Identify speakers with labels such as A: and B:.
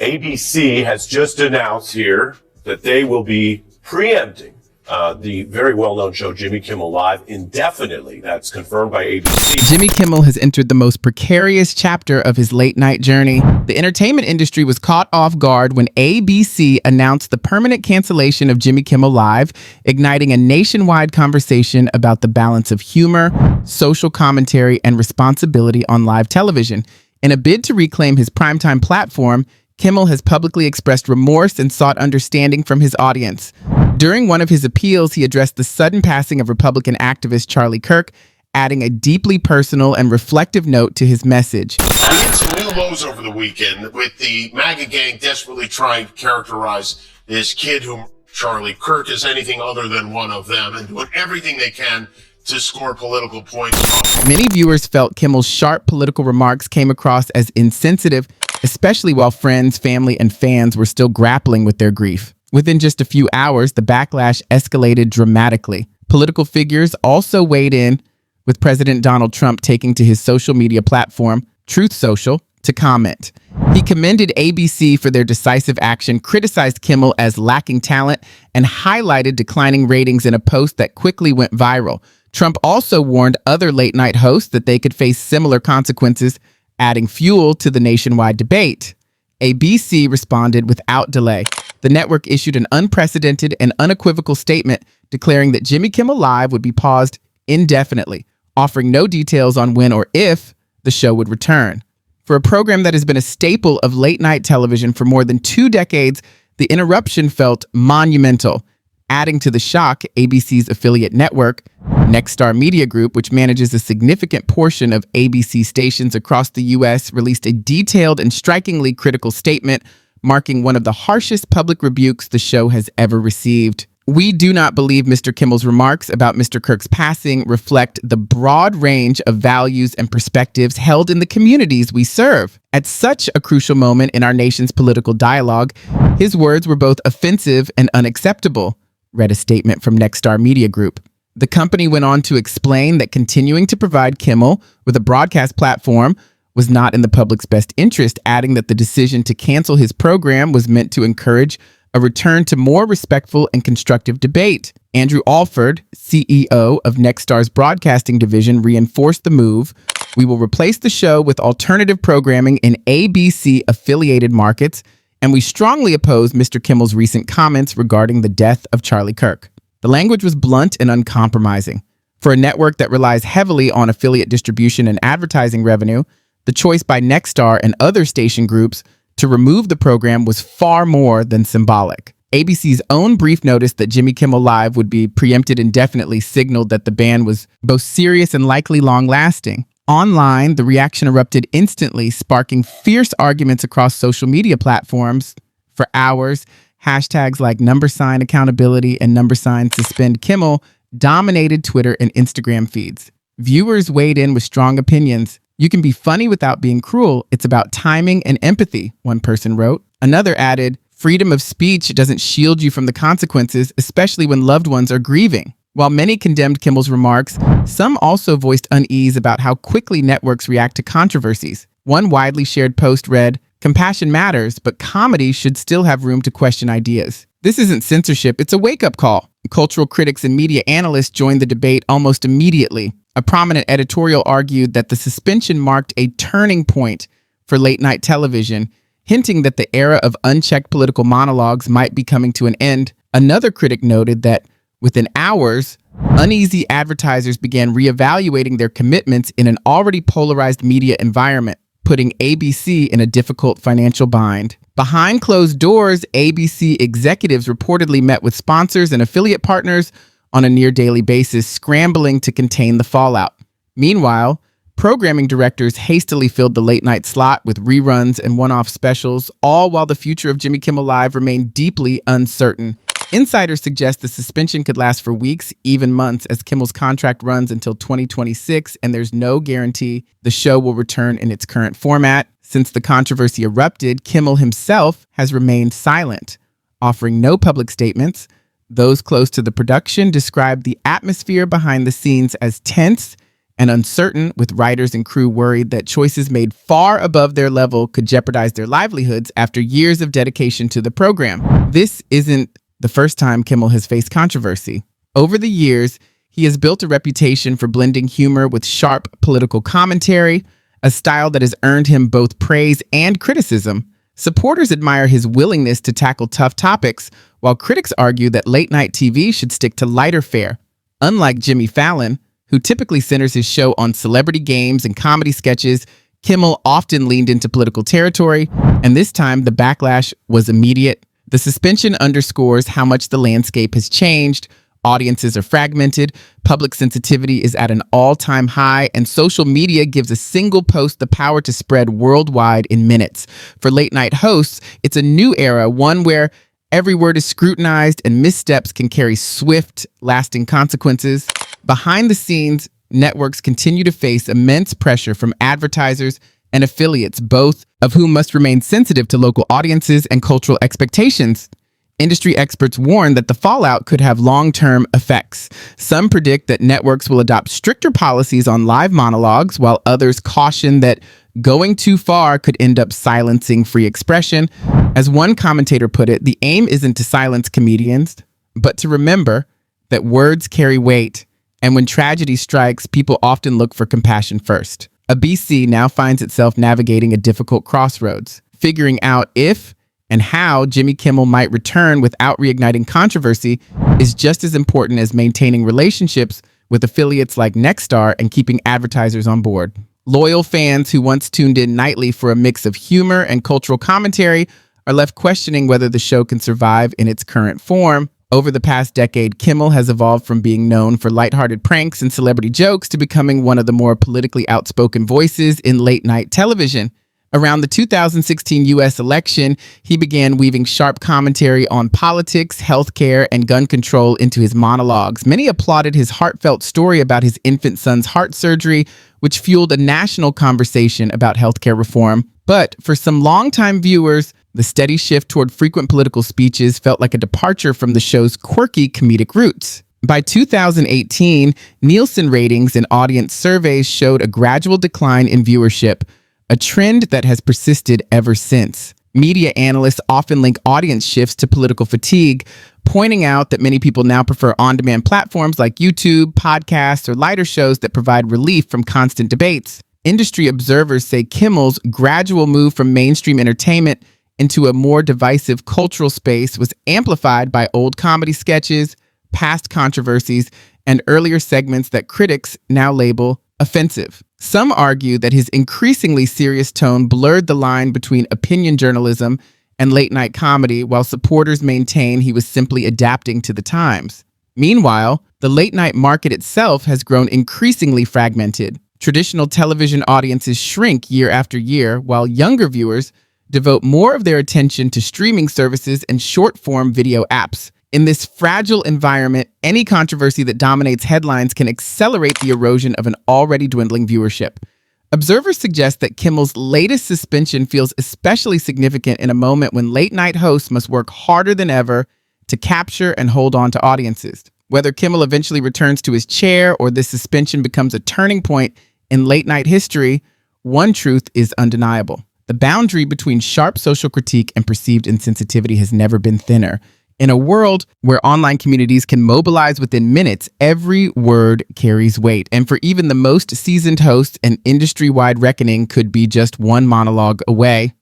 A: ABC has just announced here that they will be preempting the very well-known show Jimmy Kimmel Live indefinitely. That's confirmed by ABC.
B: Jimmy Kimmel has entered the most precarious chapter of his late-night journey. The entertainment industry was caught off guard when ABC announced the permanent cancellation of Jimmy Kimmel Live, igniting a nationwide conversation about the balance of humor, social commentary, and responsibility on live television. In a bid to reclaim his primetime platform, Kimmel has publicly expressed remorse and sought understanding from his audience. During one of his appeals, he addressed the sudden passing of Republican activist Charlie Kirk, adding a deeply personal and reflective note to his message.
C: We hit some new lows over the weekend with the MAGA gang desperately trying to characterize this kid who Charlie Kirk as anything other than one of them and doing everything they can to score political points.
B: Many viewers felt Kimmel's sharp political remarks came across as insensitive, especially while friends, family, and fans were still grappling with their grief. Within just a few hours, the backlash escalated dramatically. Political figures also weighed in, with President Donald Trump taking to his social media platform, Truth Social, to comment. He commended ABC for their decisive action, criticized Kimmel as lacking talent, and highlighted declining ratings in a post that quickly went viral. Trump also warned other late-night hosts that they could face similar consequences, adding fuel to the nationwide debate. ABC responded without delay. The network issued an unprecedented and unequivocal statement declaring that Jimmy Kimmel Live would be paused indefinitely, offering no details on when or if the show would return. For a program that has been a staple of late-night television for more than 2 decades, the interruption felt monumental. Adding to the shock, ABC's affiliate network, Nexstar Media Group, which manages a significant portion of ABC stations across the U.S., released a detailed and strikingly critical statement, marking one of the harshest public rebukes the show has ever received. We do not believe Mr. Kimmel's remarks about Mr. Kirk's passing reflect the broad range of values and perspectives held in the communities we serve. At such a crucial moment in our nation's political dialogue, his words were both offensive and unacceptable, read a statement from Nexstar Media Group. The company went on to explain that continuing to provide Kimmel with a broadcast platform was not in the public's best interest, adding that the decision to cancel his program was meant to encourage a return to more respectful and constructive debate. Andrew Alford, CEO of Nexstar's broadcasting division, reinforced the move. We will replace the show with alternative programming in ABC-affiliated markets, and we strongly oppose Mr. Kimmel's recent comments regarding the death of Charlie Kirk. The language was blunt and uncompromising. For a network that relies heavily on affiliate distribution and advertising revenue, the choice by Nexstar and other station groups to remove the program was far more than symbolic. ABC's own brief notice that Jimmy Kimmel Live would be preempted indefinitely signaled that the ban was both serious and likely long-lasting. Online, the reaction erupted instantly, sparking fierce arguments across social media platforms. For hours, hashtags like #accountability and #suspend Kimmel dominated Twitter and Instagram feeds. Viewers weighed in with strong opinions. You can be funny without being cruel. It's about timing and empathy, one person wrote. Another added, freedom of speech doesn't shield you from the consequences, especially when loved ones are grieving. While many condemned Kimmel's remarks, some also voiced unease about how quickly networks react to controversies. One widely shared post read, "Compassion matters, but comedy should still have room to question ideas." This isn't censorship, it's a wake-up call. Cultural critics and media analysts joined the debate almost immediately. A prominent editorial argued that the suspension marked a turning point for late-night television, hinting that the era of unchecked political monologues might be coming to an end. Another critic noted that within hours, uneasy advertisers began reevaluating their commitments in an already polarized media environment, putting ABC in a difficult financial bind. Behind closed doors, ABC executives reportedly met with sponsors and affiliate partners on a near-daily basis, scrambling to contain the fallout. Meanwhile, programming directors hastily filled the late-night slot with reruns and one-off specials, all while the future of Jimmy Kimmel Live remained deeply uncertain. Insiders suggest the suspension could last for weeks, even months, as Kimmel's contract runs until 2026, and there's no guarantee the show will return in its current format. Since the controversy erupted, Kimmel himself has remained silent, offering no public statements. Those close to the production described the atmosphere behind the scenes as tense and uncertain, with writers and crew worried that choices made far above their level could jeopardize their livelihoods after years of dedication to the program. This isn't the first time Kimmel has faced controversy. Over the years, he has built a reputation for blending humor with sharp political commentary, a style that has earned him both praise and criticism. Supporters admire his willingness to tackle tough topics, while critics argue that late-night TV should stick to lighter fare. Unlike Jimmy Fallon, who typically centers his show on celebrity games and comedy sketches, Kimmel often leaned into political territory, and this time the backlash was immediate. The suspension underscores how much the landscape has changed. Audiences are fragmented, public sensitivity is at an all-time high, and social media gives a single post the power to spread worldwide in minutes. For late-night hosts, it's a new era, one where every word is scrutinized and missteps can carry swift, lasting consequences. Behind the scenes, networks continue to face immense pressure from advertisers and affiliates, both of whom must remain sensitive to local audiences and cultural expectations. Industry experts warn that the fallout could have long-term effects. Some predict that networks will adopt stricter policies on live monologues, while others caution that going too far could end up silencing free expression. As one commentator put it, the aim isn't to silence comedians, but to remember that words carry weight, and when tragedy strikes, people often look for compassion first. A BC now finds itself navigating a difficult crossroads, figuring out if and how Jimmy Kimmel might return without reigniting controversy is just as important as maintaining relationships with affiliates like Nexstar and keeping advertisers on board. Loyal fans who once tuned in nightly for a mix of humor and cultural commentary are left questioning whether the show can survive in its current form. Over the past decade, Kimmel has evolved from being known for lighthearted pranks and celebrity jokes to becoming one of the more politically outspoken voices in late-night television. Around the 2016 U.S. election, he began weaving sharp commentary on politics, healthcare, and gun control into his monologues. Many applauded his heartfelt story about his infant son's heart surgery, which fueled a national conversation about healthcare reform. But for some longtime viewers, the steady shift toward frequent political speeches felt like a departure from the show's quirky comedic roots. By 2018, Nielsen ratings and audience surveys showed a gradual decline in viewership, a trend that has persisted ever since. Media analysts often link audience shifts to political fatigue, pointing out that many people now prefer on-demand platforms like YouTube, podcasts, or lighter shows that provide relief from constant debates. Industry observers say Kimmel's gradual move from mainstream entertainment into a more divisive cultural space was amplified by old comedy sketches, past controversies, and earlier segments that critics now label offensive. Some argue that his increasingly serious tone blurred the line between opinion journalism and late-night comedy, while supporters maintain he was simply adapting to the times. Meanwhile, the late-night market itself has grown increasingly fragmented. Traditional television audiences shrink year after year, while younger viewers devote more of their attention to streaming services and short-form video apps. In this fragile environment, any controversy that dominates headlines can accelerate the erosion of an already dwindling viewership. Observers suggest that Kimmel's latest suspension feels especially significant in a moment when late-night hosts must work harder than ever to capture and hold on to audiences. Whether Kimmel eventually returns to his chair or this suspension becomes a turning point in late-night history, one truth is undeniable. The boundary between sharp social critique and perceived insensitivity has never been thinner. In a world where online communities can mobilize within minutes, every word carries weight. And for even the most seasoned hosts, an industry-wide reckoning could be just one monologue away.